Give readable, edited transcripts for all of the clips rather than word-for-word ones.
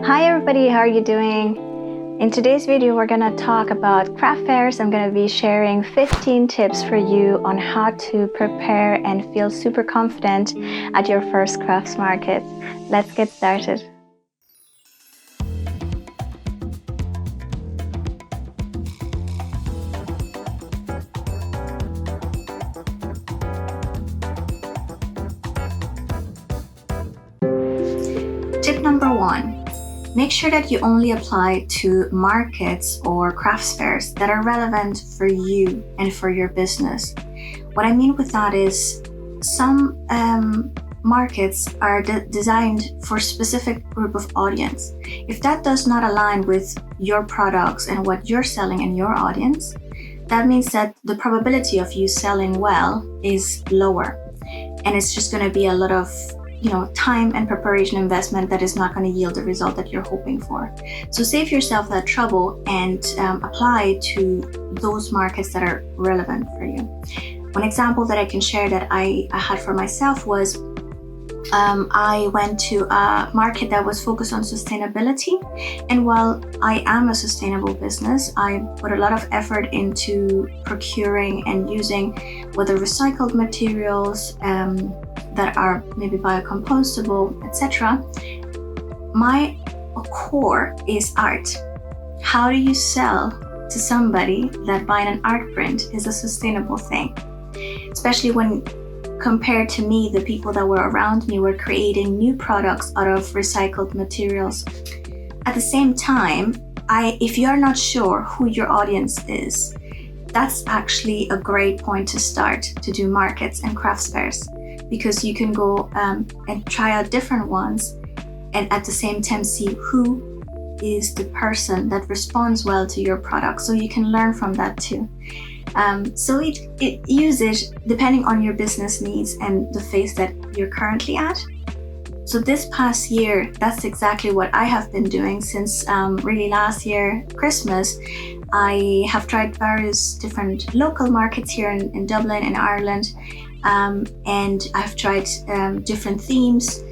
Hi everybody, how are you doing? In today's video, we're gonna talk about craft fairs. I'm gonna be sharing 15 tips for you on how to prepare and feel super confident at your first crafts market. Let's get started. Tip number 1. Make sure that you only apply to markets or crafts fairs that are relevant for you and for your business. What I mean with that is some markets are designed for a specific group of audience. If that does not align with your products and what you're selling in your audience, that means that the probability of you selling well is lower. And it's just going to be a lot of time and preparation investment that is not going to yield the result that you're hoping for. So save yourself that trouble and apply to those markets that are relevant for you. One example that I can share that I had for myself was I went to a market that was focused on sustainability, and while I am a sustainable business, I put a lot of effort into procuring and using whether recycled materials that are maybe biocompostable, etc. My core is art. How do you sell to somebody that buying an art print is a sustainable thing? Especially when compared to me, the people that were around me were creating new products out of recycled materials. At the same time, if you're not sure who your audience is, that's actually a great point to start to do markets and crafts fairs, because you can go and try out different ones and at the same time see who is the person that responds well to your product, so you can learn from that too. So use it depending on your business needs and the phase that you're currently at. So this past year, that's exactly what I have been doing since really last year, Christmas. I have tried various different local markets here in Dublin and Ireland, and I've tried different themes,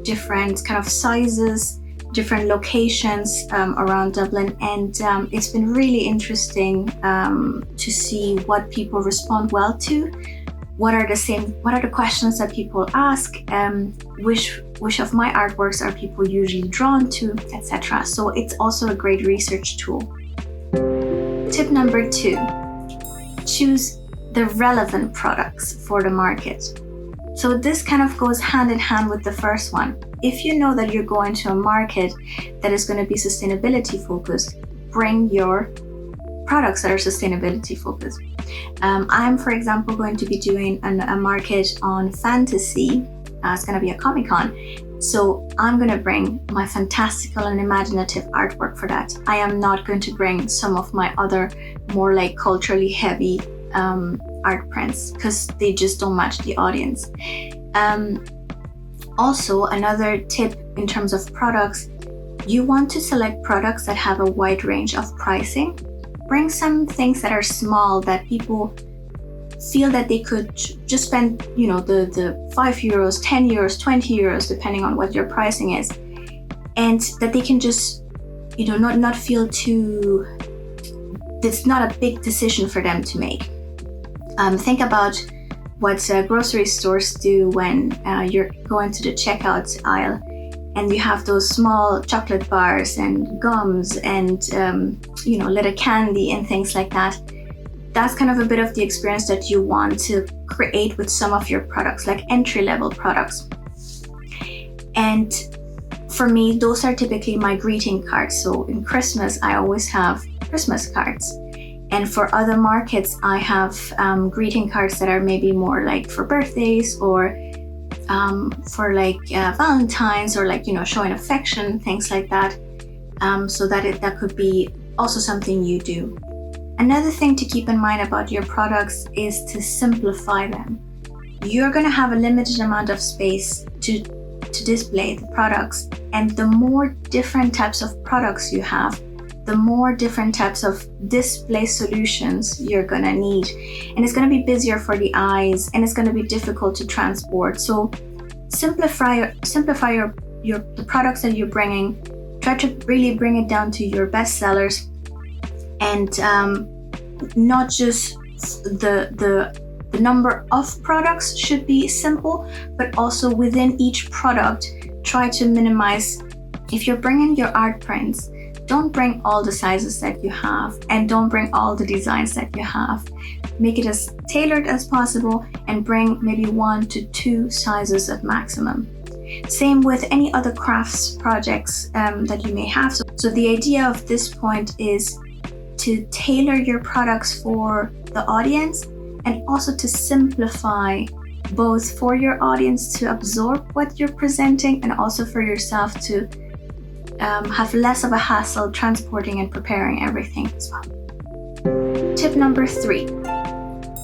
different kind of sizes, different locations around Dublin, and it's been really interesting to see what people respond well to. What are the questions that people ask? Which of my artworks are people usually drawn to, etc. So it's also a great research tool. Tip number 2: choose the relevant products for the market. So this kind of goes hand in hand with the first one. If you know that you're going to a market that is going to be sustainability focused, bring your products that are sustainability focused. I'm, for example, going to be doing a market on fantasy. It's going to be a Comic-Con. So I'm going to bring my fantastical and imaginative artwork for that. I am not going to bring some of my other more like culturally heavy art prints, because they just don't match the audience. Also, another tip in terms of products, you want to select products that have a wide range of pricing. Bring some things that are small that people feel that they could just spend, the 5 euros, 10 euros, 20 euros, depending on what your pricing is, and that they can just, not feel too, it's not a big decision for them to make. Think about what grocery stores do when you're going to the checkout aisle and you have those small chocolate bars and gums and little candy and things like that. That's kind of a bit of the experience that you want to create with some of your products, like entry-level products. And for me, those are typically my greeting cards. So in Christmas, I always have Christmas cards. And for other markets, I have greeting cards that are maybe more like for birthdays or for like Valentine's, or like, showing affection, things like that. So that could be also something you do. Another thing to keep in mind about your products is to simplify them. You're going to have a limited amount of space to display the products, and the more different types of products you have, the more different types of display solutions you're going to need. And it's going to be busier for the eyes, and it's going to be difficult to transport. So simplify the products that you're bringing try to really bring it down to your best sellers, and not just the number of products should be simple, but also within each product, try to minimize. If you're bringing your art prints, don't bring all the sizes that you have, and don't bring all the designs that you have. Make it as tailored as possible, and bring maybe 1 to 2 sizes at maximum. Same with any other crafts projects that you may have. So the idea of this point is to tailor your products for the audience, and also to simplify both for your audience to absorb what you're presenting, and also for yourself to have less of a hassle transporting and preparing everything as well. Tip number 3,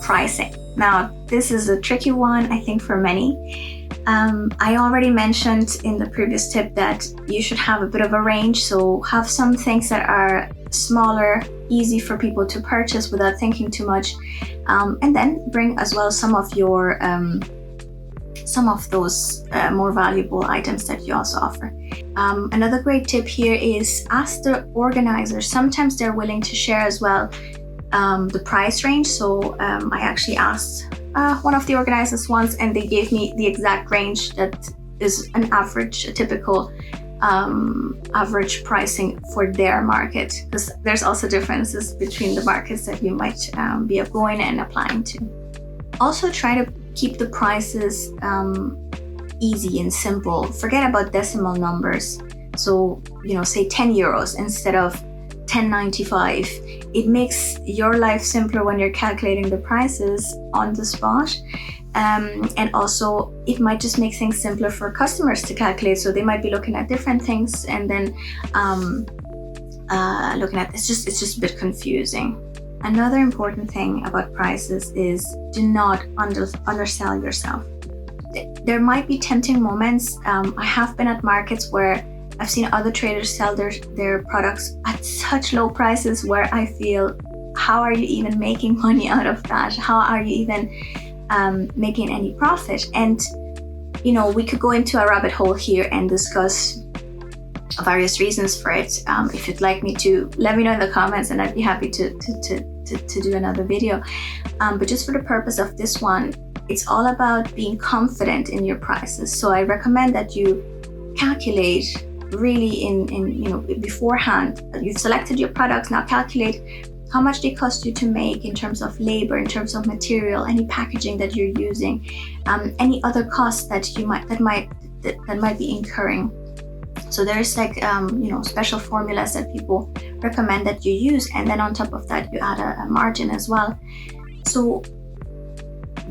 pricing. Now, this is a tricky one, I think, for many. I already mentioned in the previous tip that you should have a bit of a range, so have some things that are smaller, easy for people to purchase without thinking too much, and then bring as well some of your those more valuable items that you also offer. Another great tip here is ask the organizers. Sometimes they're willing to share as well the price range. So I actually asked one of the organizers once, and they gave me the exact range that is an average, a typical average pricing for their market, because there's also differences between the markets that you might be going and applying to. Also, try to keep the prices easy and simple. Forget about decimal numbers. So, say 10 euros instead of 10.95. It makes your life simpler when you're calculating the prices on the spot. And also, it might just make things simpler for customers to calculate. So they might be looking at different things, and then looking at it's just a bit confusing. Another important thing about prices is do not undersell yourself. There might be tempting moments. I have been at markets where I've seen other traders sell their products at such low prices where I feel, how are you even making money out of that? How are you even making any profit? And we could go into a rabbit hole here and discuss various reasons for it. If you'd like me to, let me know in the comments, and I'd be happy to do another video. But just for the purpose of this one, it's all about being confident in your prices. So I recommend that you calculate really in beforehand. You've selected your products, now calculate how much they cost you to make in terms of labor, in terms of material, any packaging that you're using, any other costs that might be incurring. So there's special formulas that people recommend that you use, and then on top of that you add a margin as well. So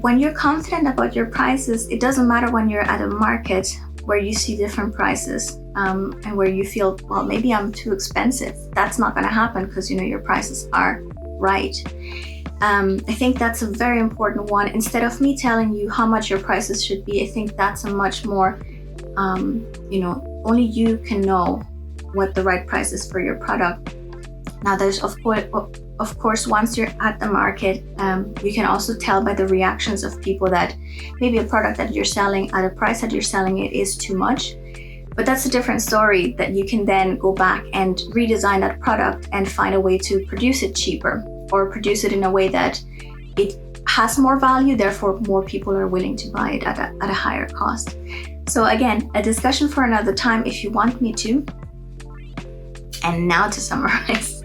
when you're confident about your prices, it doesn't matter when you're at a market where you see different prices and where you feel, well, maybe I'm too expensive. That's not going to happen, because your prices are right. I think that's a very important one. Instead of me telling you how much your prices should be, I think that's a much more only you can know what the right price is for your product. Now, there's of course, once you're at the market, you can also tell by the reactions of people that maybe a product that you're selling at a price that you're selling it is too much. But that's a different story, that you can then go back and redesign that product and find a way to produce it cheaper, or produce it in a way that it has more value, therefore more people are willing to buy it at a higher cost. So again, a discussion for another time if you want me to. And now to summarize.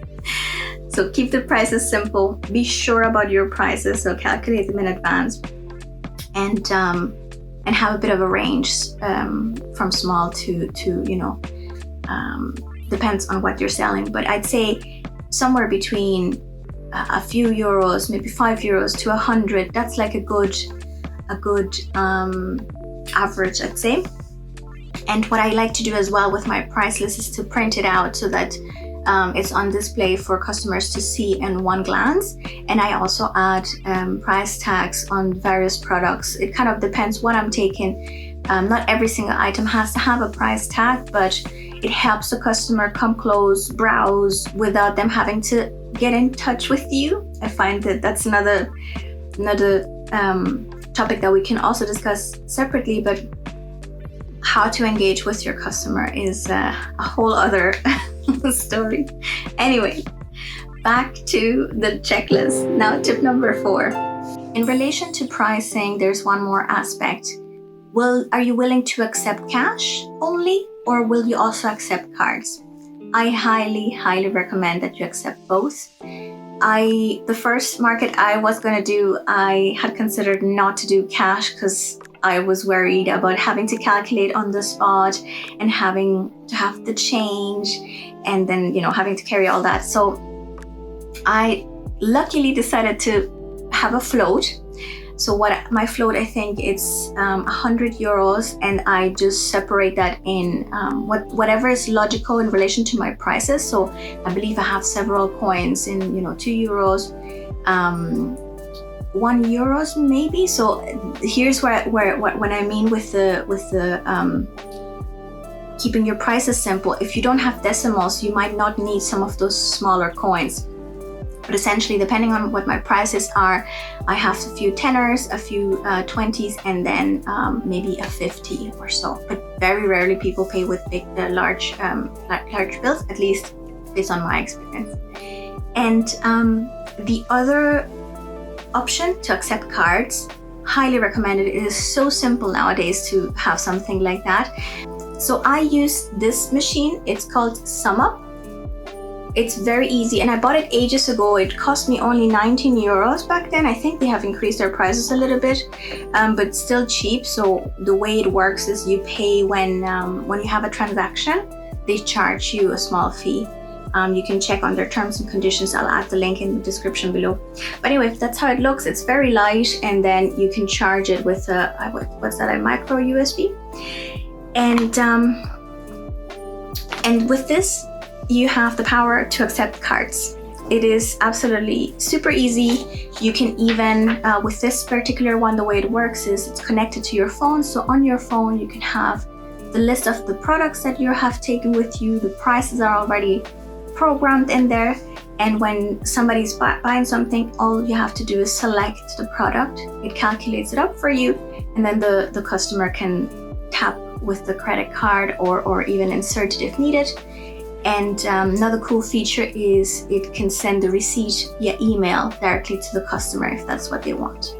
So keep the prices simple, be sure about your prices, so calculate them in advance, and have a bit of a range from small to depends on what you're selling. But I'd say somewhere between a few euros, maybe 5 euros to 100. That's like a good average, I'd say. And what I like to do as well with my price list is to print it out so that it's on display for customers to see in one glance. And I also add price tags on various products. It kind of depends what I'm taking. Not every single item has to have a price tag, but it helps the customer come close, browse, without them having to get in touch with you. I find that that's another topic that we can also discuss separately, but how to engage with your customer is a whole other story. Anyway, back to the checklist. Now, tip number 4. In relation to pricing, there's one more aspect. Are you willing to accept cash only, or will you also accept cards? I highly recommend that you accept both. The first market I was going to do, I had considered not to do cash because I was worried about having to calculate on the spot and having to have the change and then, having to carry all that. So I luckily decided to have a float. So my float, I think it's 100 euros, and I just separate that in whatever is logical in relation to my prices. So I believe I have several coins in 2 euros, 1 euros maybe. So here's where when I mean with the keeping your prices simple. If you don't have decimals, you might not need some of those smaller coins. But essentially, depending on what my prices are, I have a few tenors, a few 20s, and then maybe a 50 or so. But very rarely people pay with big, large bills, at least based on my experience. And the other option, to accept cards, highly recommended. It is so simple nowadays to have something like that. So I use this machine. It's called SumUp. It's very easy, and I bought it ages ago. It cost me only 19 euros back then. I think they have increased their prices a little bit, but still cheap. So the way it works is you pay when you have a transaction, they charge you a small fee. You can check on their terms and conditions. I'll add the link in the description below. But anyway, that's how it looks. It's very light, and then you can charge it with a micro USB. And with this, you have the power to accept cards. It is absolutely super easy. You can even, with this particular one, the way it works is it's connected to your phone. So on your phone, you can have the list of the products that you have taken with you. The prices are already programmed in there. And when somebody's buying something, all you have to do is select the product. It calculates it up for you. And then the customer can tap with the credit card or even insert it if needed. And another cool feature is it can send the receipt via email directly to the customer if that's what they want.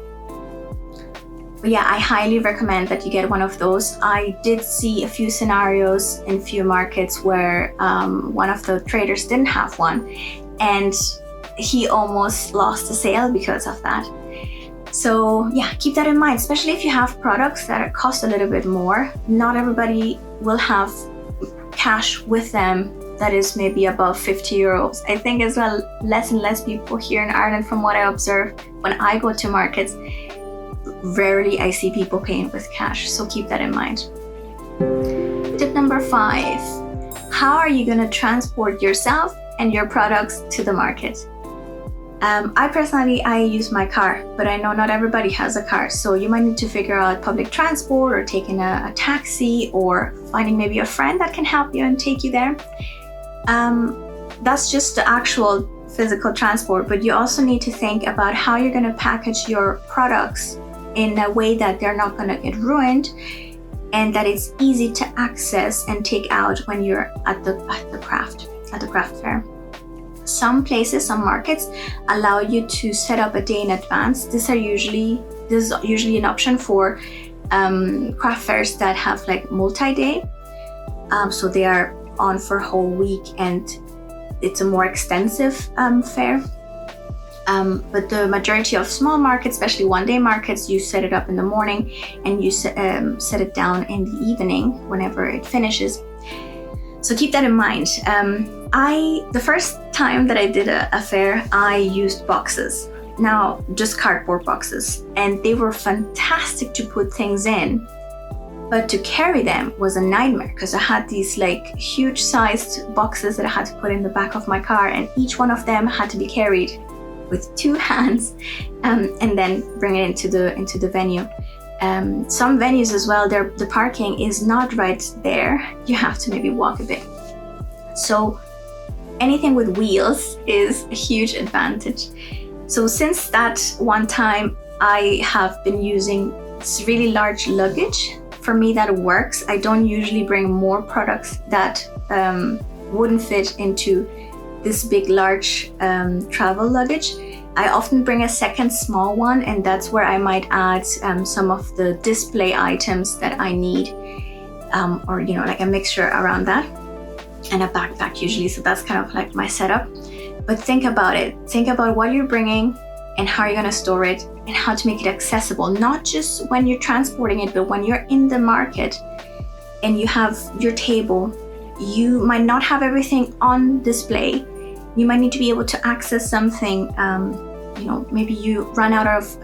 But yeah, I highly recommend that you get one of those. I did see a few scenarios in few markets where one of the traders didn't have one, and he almost lost the sale because of that. So yeah, keep that in mind, especially if you have products that cost a little bit more. Not everybody will have cash with them that is maybe above 50 euros. I think as well, less and less people here in Ireland, from what I observe when I go to markets, rarely I see people paying with cash. So keep that in mind. Tip number 5, how are you gonna transport yourself and your products to the market? I personally use my car, but I know not everybody has a car. So you might need to figure out public transport, or taking a taxi, or finding maybe a friend that can help you and take you there. That's just the actual physical transport, but you also need to think about how you're going to package your products in a way that they're not going to get ruined, and that it's easy to access and take out when you're at the craft fair. Some places, some markets allow you to set up a day in advance. This is usually an option for craft fairs that have like multi-day. So they are on for a whole week, and it's a more extensive fair. But the majority of small markets, especially one-day markets, you set it up in the morning and you set it down in the evening whenever it finishes. So keep that in mind. The first time that I did a fair, I used boxes. Now, just cardboard boxes, and they were fantastic to put things in. But to carry them was a nightmare, because I had these like huge sized boxes that I had to put in the back of my car, and each one of them had to be carried with 2 hands, and then bring it into the venue. Some venues as well, the parking is not right there. You have to maybe walk a bit. So anything with wheels is a huge advantage. So since that one time, I have been using this really large luggage for me that works. I don't usually bring more products that wouldn't fit into this big, large travel luggage. I often bring a second small one, and that's where I might add some of the display items that I need, or like a mixture around that, and a backpack usually. So that's kind of like my setup. But think about it. Think about what you're bringing and how you're going to store it and how to make it accessible, not just when you're transporting it, but when you're in the market and you have your table. You might not have everything on display. You might need to be able to access something. Maybe you run out of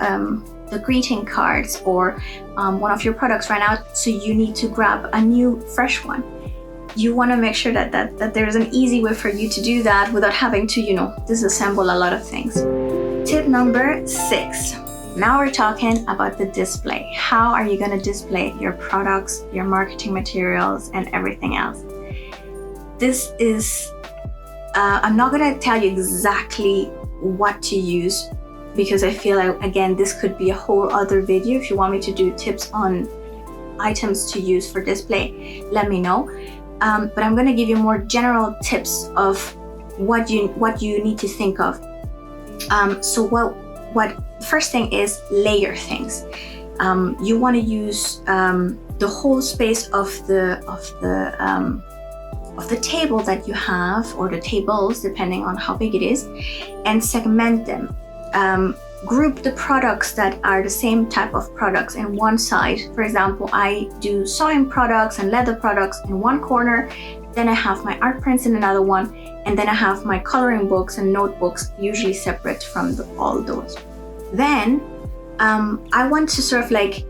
the greeting cards, or one of your products ran out, so you need to grab a new, fresh one. You want to make sure that there's an easy way for you to do that without having to, disassemble a lot of things. Tip number 6. Now we're talking about the display. How are you going to display your products, your marketing materials, and everything else? This is, I'm not going to tell you exactly what to use, because I feel like, again, this could be a whole other video. If you want me to do tips on items to use for display, let me know. But I'm going to give you more general tips of what you need to think of. So what first thing is layer things. You want to use the whole space of the table that you have, or the tables, depending on how big it is, and segment them. Group the products that are the same type of products in one side. For example, I do sewing products and leather products in one corner, then I have my art prints in another one, and then I have my coloring books and notebooks, usually separate from all those. Then I want to sort of like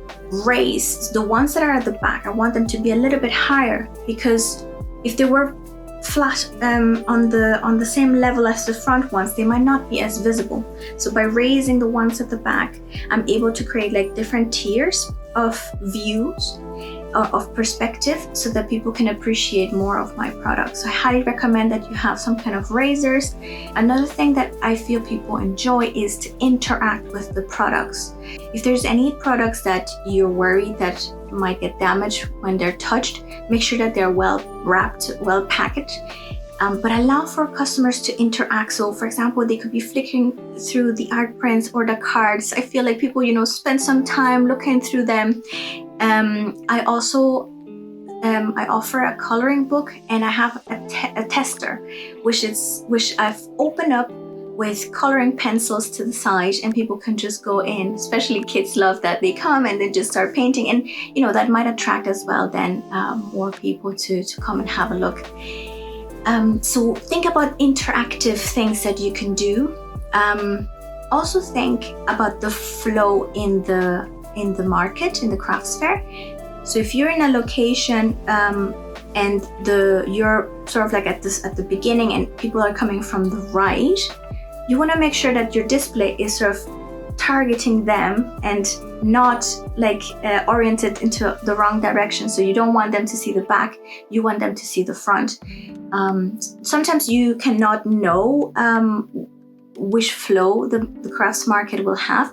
raise the ones that are at the back. I want them to be a little bit higher, because if they were flat on the same level as the front ones, they might not be as visible. So by raising the ones at the back, I'm able to create like different tiers of views, of perspective, so that people can appreciate more of my products. So I highly recommend that you have some kind of raisers. Another thing that I feel people enjoy is to interact with the products. If there's any products that you're worried that might get damaged when they're touched, make sure that they're well wrapped, well packaged, but allow for customers to interact. So for example, they could be flicking through the art prints or the cards. I feel like people, spend some time looking through them. I also I offer a coloring book, and I have a tester, which I've opened up with coloring pencils to the side, and people can just go in. Especially kids love that. They come and they just start painting, and that might attract as well then more people to come and have a look. So think about interactive things that you can do. Also think about the flow in the market, in the crafts fair. So if you're in a location and you're sort of like at the beginning, and people are coming from the right, you want to make sure that your display is sort of targeting them and not like oriented into the wrong direction. So you don't want them to see the back, you want them to see the front. Sometimes you cannot know which flow the crafts market will have,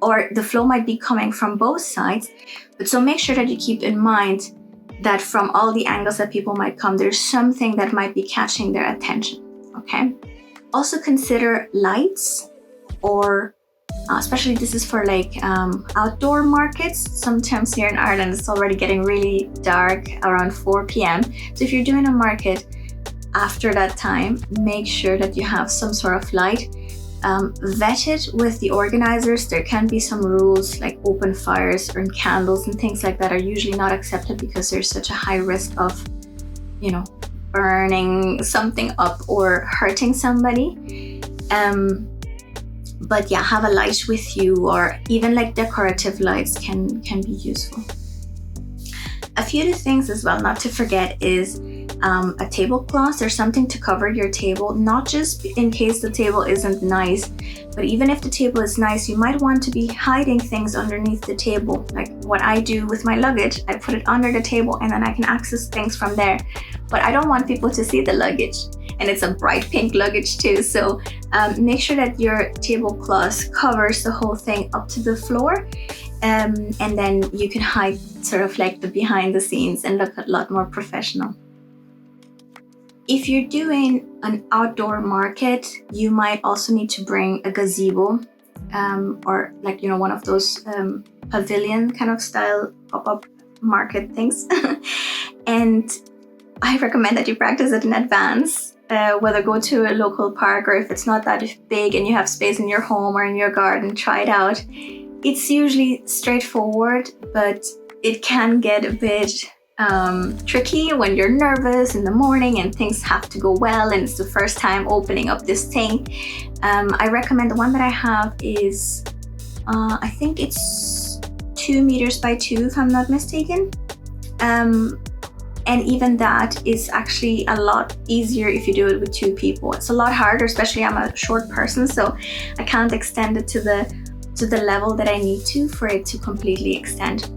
or the flow might be coming from both sides. But so make sure that you keep in mind that from all the angles that people might come, there's something that might be catching their attention, okay? Also consider lights, or especially this is for like outdoor markets. Sometimes here in Ireland, it's already getting really dark around 4 p.m. So if you're doing a market after that time, make sure that you have some sort of light. Vet it with the organizers. There can be some rules like open fires or candles and things like that are usually not accepted, because there's such a high risk of, burning something up or hurting somebody. But yeah, have a light with you, or even like decorative lights can be useful. A few things as well not to forget is a tablecloth or something to cover your table, not just in case the table isn't nice, but even if the table is nice, you might want to be hiding things underneath the table. Like what I do with my luggage, I put it under the table and then I can access things from there. But I don't want people to see the luggage. and it's a bright pink luggage too. So make sure that your tablecloth covers the whole thing up to the floor, and then you can hide sort of like the behind the scenes and look a lot more professional. If you're doing an outdoor market, you might also need to bring a gazebo, or like, you know, one of those pavilion kind of style pop-up market things. And I recommend that you practice it in advance, whether go to a local park, or if it's not that big and you have space in your home or in your garden, try it out. It's usually straightforward, but it can get a bit tricky when you're nervous in the morning and things have to go well and it's the first time opening up this thing. I recommend the one that I have is I think it's 2 meters by 2 if I'm not mistaken, and even that is actually a lot easier if you do it with 2 people. It's a lot harder, especially I'm a short person, so I can't extend it to the level that I need to for it to completely extend.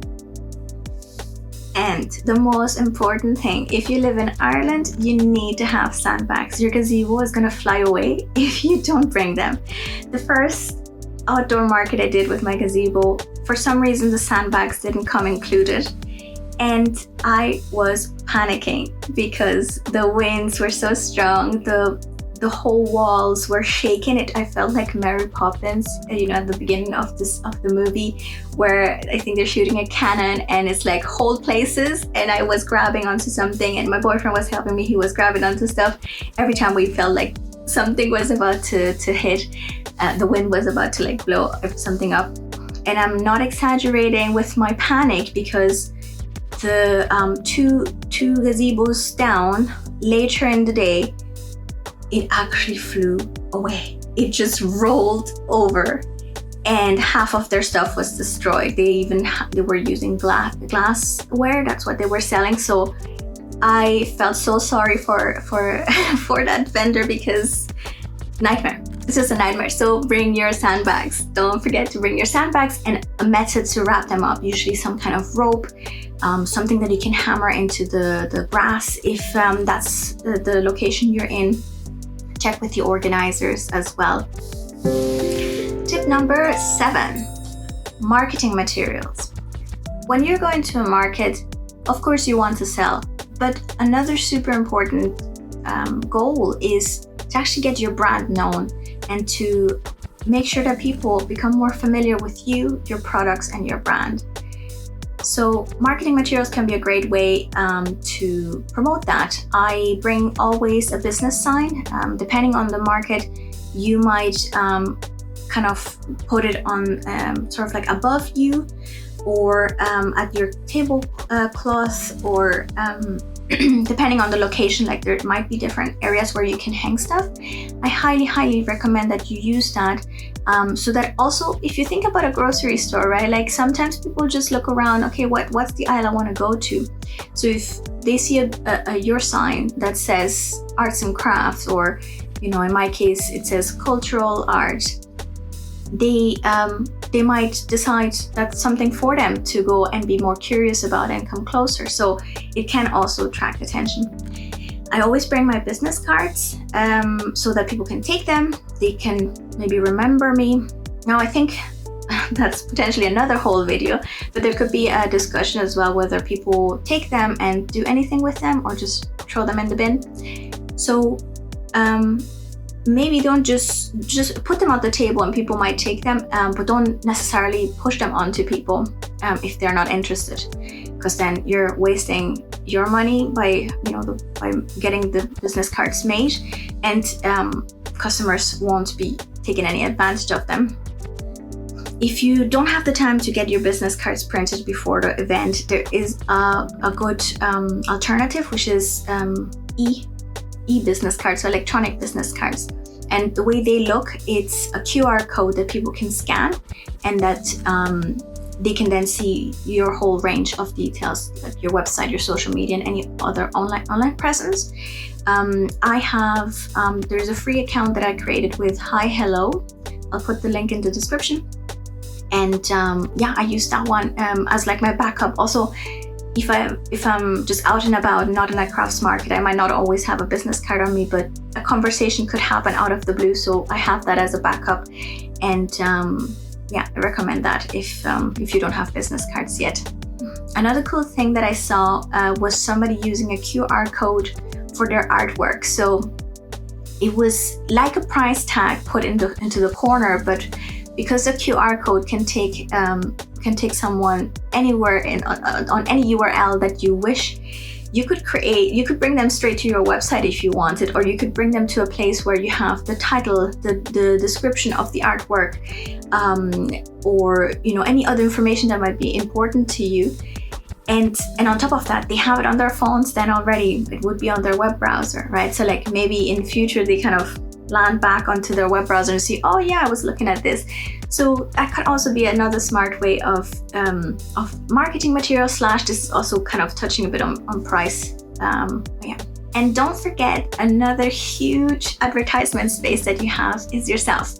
And the most important thing, if you live in Ireland, you need to have sandbags. Your gazebo is gonna fly away if you don't bring them. The first outdoor market I did with my gazebo, for some reason the sandbags didn't come included. And I was panicking because the winds were so strong, the whole walls were shaking. I felt like Mary Poppins, you know, at the beginning of the movie, where I think they're shooting a cannon and it's like hold places, and I was grabbing onto something and my boyfriend was helping me. He was grabbing onto stuff. Every time we felt like something was about to hit, the wind was about to like blow something up. And I'm not exaggerating with my panic, because the two gazebos down later in the day, it actually flew away. It just rolled over and half of their stuff was destroyed. They were using glassware, that's what they were selling. So I felt so sorry for that vendor, because nightmare. It's just a nightmare. So bring your sandbags. Don't forget to bring your sandbags and a method to wrap them up. Usually some kind of rope, something that you can hammer into the grass if that's the location you're in. Check with the organizers as well. Tip number 7, marketing materials. When you're going to a market, of course you want to sell, but another super important goal is to actually get your brand known and to make sure that people become more familiar with you, your products, and your brand. So marketing materials can be a great way to promote that. I bring always a business sign. Depending on the market, you might kind of put it on sort of like above you, or at your tablecloth, or depending on the location, like there might be different areas where you can hang stuff. I highly recommend that you use that, so that also, if you think about a grocery store, right, like sometimes people just look around, okay, what's the aisle I want to go to? So if they see your sign that says arts and crafts, or, you know, in my case it says cultural art, they might decide that's something for them to go and be more curious about and come closer. So it can also attract attention. I always bring my business cards so that people can take them. They can maybe remember me. Now I think that's potentially another whole video, but there could be a discussion as well whether people take them and do anything with them or just throw them in the bin. So maybe don't just put them on the table and people might take them, but don't necessarily push them onto people if they're not interested, because then you're wasting your money by by getting the business cards made, and customers won't be taking any advantage of them. If you don't have the time to get your business cards printed before the event, there is a good alternative, which is e-business cards, so electronic business cards. And the way they look, it's a QR code that people can scan, and that they can then see your whole range of details, like your website, your social media, and any other online presence. I have, there's a free account that I created with Hi Hello. I'll put the link in the description. And yeah, I use that one as like my backup. Also, if I'm just out and about, not in a crafts market, I might not always have a business card on me, but a conversation could happen out of the blue, so I have that as a backup. And yeah, I recommend that if you don't have business cards yet. Another cool thing that I saw was somebody using a QR code for their artwork. So it was like a price tag put into the corner, but because the QR code can take someone anywhere on any URL that you wish, you could bring them straight to your website if you wanted, or you could bring them to a place where you have the title, the description of the artwork, or any other information that might be important to you. And on top of that, they have it on their phones then already. It would be on their web browser, right? So like maybe in future they kind of land back onto their web browser and see, oh yeah, I was looking at this. So that could also be another smart way of marketing material / this is also kind of touching a bit on price. Yeah. And don't forget, another huge advertisement space that you have is yourself.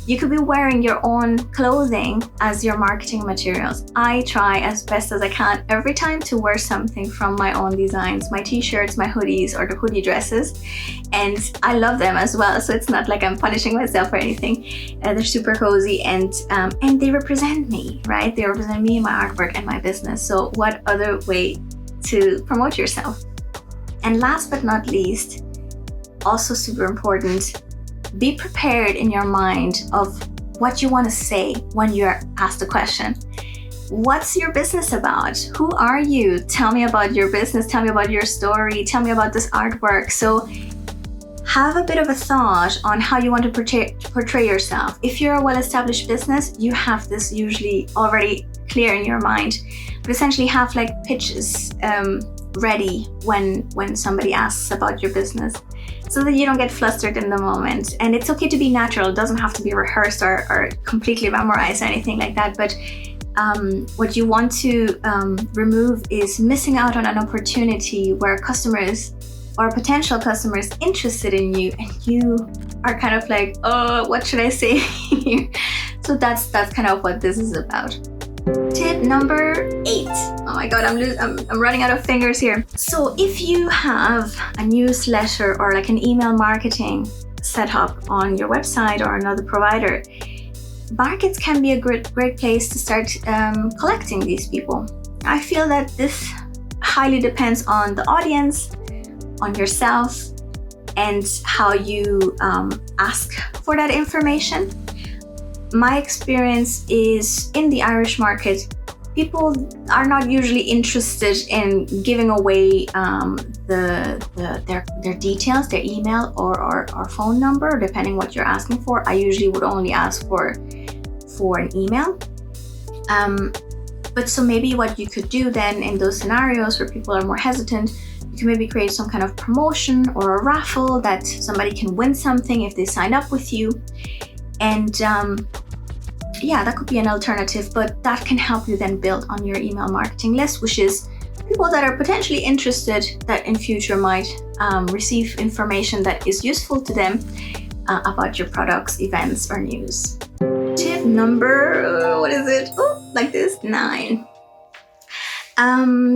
You could be wearing your own clothing as your marketing materials. I try as best as I can every time to wear something from my own designs, my t-shirts, my hoodies, or the hoodie dresses. And I love them as well, so it's not like I'm punishing myself or anything. They're super cozy and they represent me, right? They represent me, my artwork, and my business. So what other way to promote yourself? And last but not least, also super important, be prepared in your mind of what you want to say when you're asked a question. What's your business about? Who are you? Tell me about your business. Tell me about your story. Tell me about this artwork. So have a bit of a thought on how you want to portray yourself. If you're a well-established business, you have this usually already clear in your mind. But essentially have like pitches ready when somebody asks about your business, so that you don't get flustered in the moment. And it's okay to be natural. It doesn't have to be rehearsed or completely memorized or anything like that. But what you want to remove is missing out on an opportunity where customers or potential customers interested in you, and you are kind of like, oh, what should I say here? So that's kind of what this is about. Tip number 8. Oh my god, I'm running out of fingers here. So if you have a newsletter or like an email marketing set up on your website or another provider, markets can be a great place to start collecting these people. I feel that this highly depends on the audience, on yourself, and how you ask for that information. My experience is in the Irish market, people are not usually interested in giving away their details, their email or phone number, depending what you're asking for. I usually would only ask for an email. But so maybe what you could do then in those scenarios where people are more hesitant, you can maybe create some kind of promotion or a raffle that somebody can win something if they sign up with you. And yeah, that could be an alternative, but that can help you then build on your email marketing list, which is people that are potentially interested that in future might receive information that is useful to them about your products, events, or news. Tip number, 9.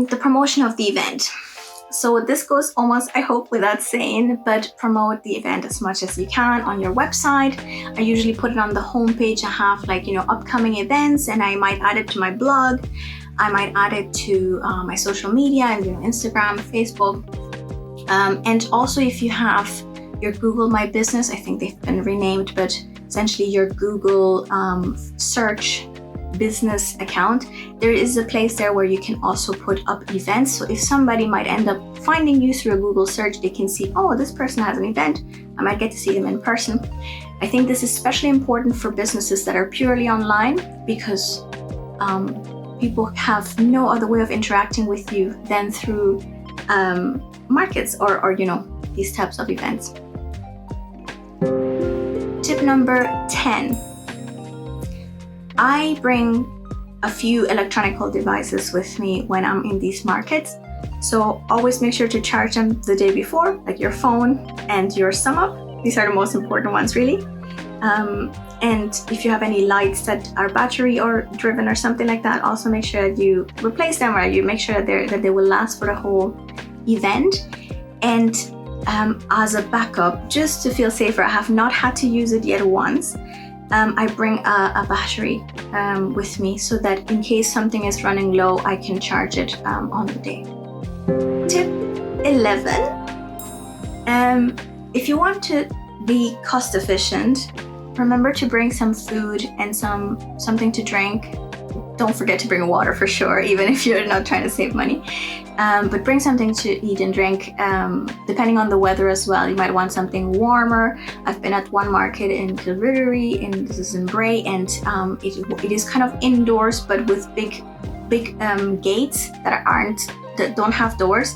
The promotion of the event. So this goes almost, I hope, without saying, but promote the event as much as you can on your website. I usually put it on the homepage. I have upcoming events, and I might add it to my blog. I might add it to my social media and Instagram, Facebook. And also if you have your Google My Business, I think they've been renamed, but essentially your Google search business account, there is a place there where you can also put up events. So if somebody might end up finding you through a Google search, they can see, oh, this person has an event. I might get to see them in person. I think this is especially important for businesses that are purely online, because people have no other way of interacting with you than through markets or these types of events. Tip number 10. I bring a few electronical devices with me when I'm in these markets. So always make sure to charge them the day before, like your phone and your SumUp. These are the most important ones, really. And if you have any lights that are battery or driven or something like that, also make sure that you replace them, or you make sure that they will last for the whole event. And as a backup, just to feel safer, I have not had to use it yet once. I bring a battery with me so that in case something is running low, I can charge it on the day. Tip 11. If you want to be cost efficient, remember to bring some food and something to drink. Don't forget to bring water for sure, even if you're not trying to save money. But bring something to eat and drink. Depending on the weather as well, you might want something warmer. I've been at one market in Dublin, and this is in Bray, and it is kind of indoors, but with big gates that don't have doors.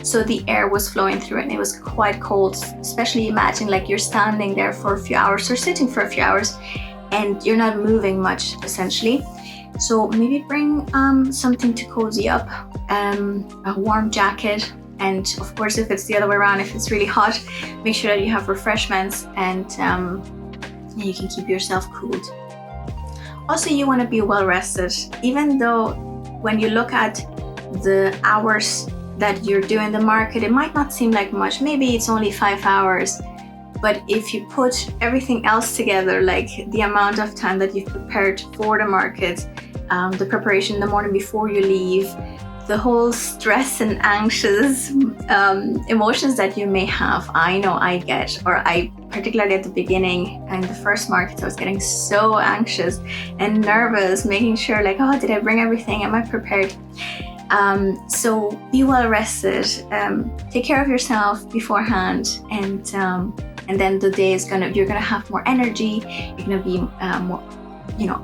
So the air was flowing through it, and it was quite cold. Especially imagine like you're standing there for a few hours or sitting for a few hours, and you're not moving much essentially. So maybe bring something to cozy up, a warm jacket, and of course if it's the other way around, if it's really hot, make sure that you have refreshments and you can keep yourself cooled. Also, you want to be well rested, even though when you look at the hours that you're doing the market, it might not seem like much. Maybe it's only 5 hours, but if you put everything else together, like the amount of time that you've prepared for the market, the preparation in the morning before you leave, the whole stress and anxious emotions that you may have, I know I get, or I particularly at the beginning in the first markets, I was getting so anxious and nervous, making sure like, oh, did I bring everything? Am I prepared? So be well rested, take care of yourself beforehand, and then the day is you're gonna have more energy. You're gonna be more,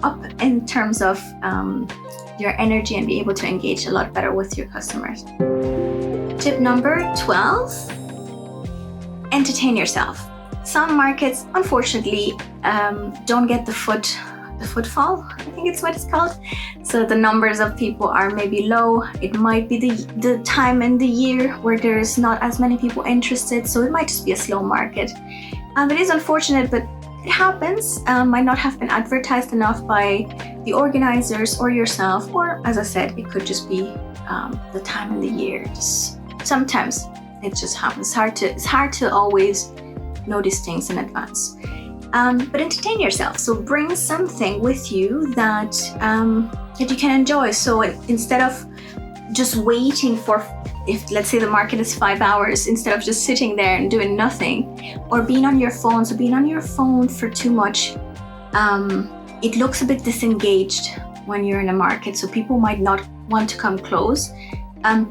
up in terms of your energy, and be able to engage a lot better with your customers. Tip number 12: entertain yourself. Some markets, unfortunately, don't get the footfall, I think it's what it's called. So the numbers of people are maybe low. It might be the time in the year where there's not as many people interested, so it might just be a slow market. It is unfortunate, but it happens. Might not have been advertised enough by the organizers or yourself, or as I said, it could just be the time in the year. Just sometimes it just happens. It's hard to always know these things in advance. But entertain yourself. So bring something with you that you can enjoy. So instead of just waiting for, if let's say the market is 5 hours, instead of just sitting there and doing nothing, or being on your phone. So being on your phone for too much, it looks a bit disengaged when you're in a market. So people might not want to come close.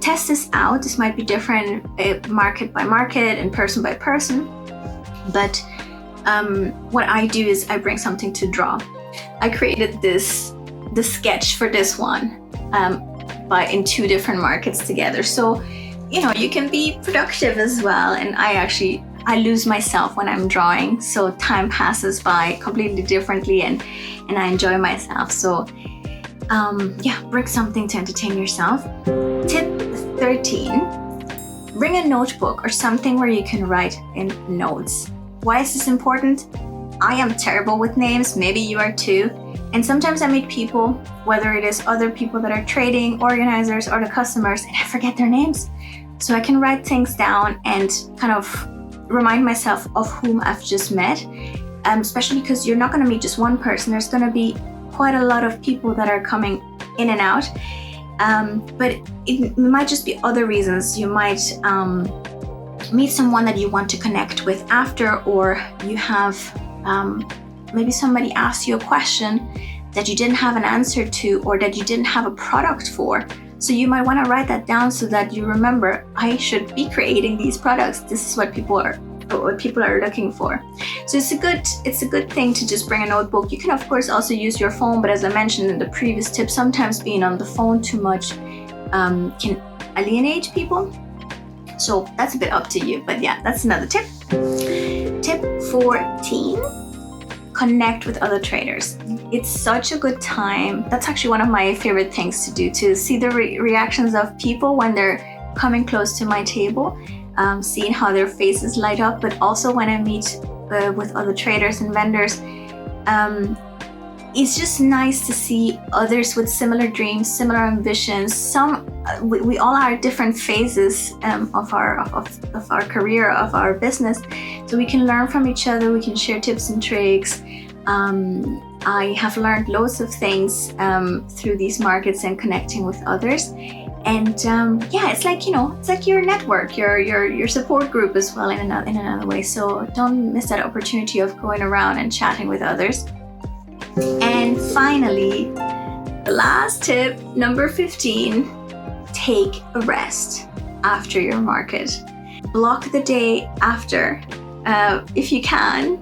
Test this out. This might be different market by market and person by person. But what I do is I bring something to draw. I created the sketch for this one in 2 different markets together. So, you can be productive as well. And I lose myself when I'm drawing. So time passes by completely differently, and I enjoy myself. So bring something to entertain yourself. Tip 13, bring a notebook or something where you can write in notes. Why is this important? I am terrible with names, maybe you are too. And sometimes I meet people, whether it is other people that are trading, organizers, or the customers, and I forget their names. So I can write things down and kind of remind myself of whom I've just met, especially because you're not gonna meet just one person. There's gonna be quite a lot of people that are coming in and out. But it might just be other reasons. You might meet someone that you want to connect with after, or you have maybe somebody asked you a question that you didn't have an answer to, or that you didn't have a product for. So you might want to write that down so that you remember, I should be creating these products. This is what people are looking for. So it's a good thing to just bring a notebook. You can of course also use your phone, but as I mentioned in the previous tip, sometimes being on the phone too much can alienate people. So that's a bit up to you, but yeah, that's another tip. Tip 14, connect with other traders. It's such a good time. That's actually one of my favorite things to do, to see the reactions of people when they're coming close to my table, seeing how their faces light up, but also when I meet with other traders and vendors, It's just nice to see others with similar dreams, similar ambitions. We all are at different phases of our career, of our business, so we can learn from each other. We can share tips and tricks. I have learned loads of things through these markets and connecting with others. And yeah, it's like, it's like your network, your support group as well in another way. So don't miss that opportunity of going around and chatting with others. And finally, the last tip, number 15, take a rest after your market. Block the day after, if you can,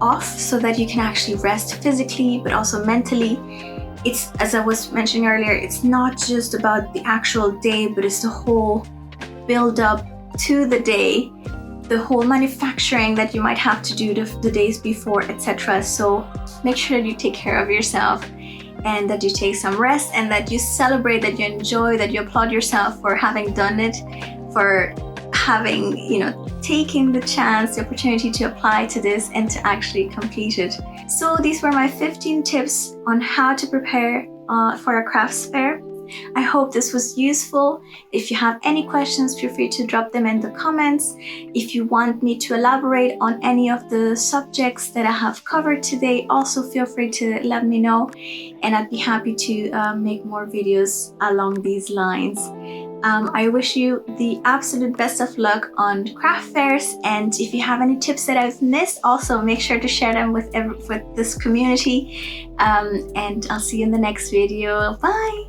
off so that you can actually rest physically, but also mentally. It's, as I was mentioning earlier, it's not just about the actual day, but it's the whole build up to the day, the whole manufacturing that you might have to do the days before, etc. So make sure that you take care of yourself and that you take some rest and that you celebrate, that you enjoy, that you applaud yourself for having done it, for having, taking the chance, the opportunity to apply to this and to actually complete it. So these were my 15 tips on how to prepare for a crafts fair. I hope this was useful. If you have any questions, feel free to drop them in the comments. If you want me to elaborate on any of the subjects that I have covered today, also feel free to let me know, and I'd be happy to make more videos along these lines. I wish you the absolute best of luck on craft fairs, and if you have any tips that I've missed, also make sure to share them with this community, and I'll see you in the next video. Bye!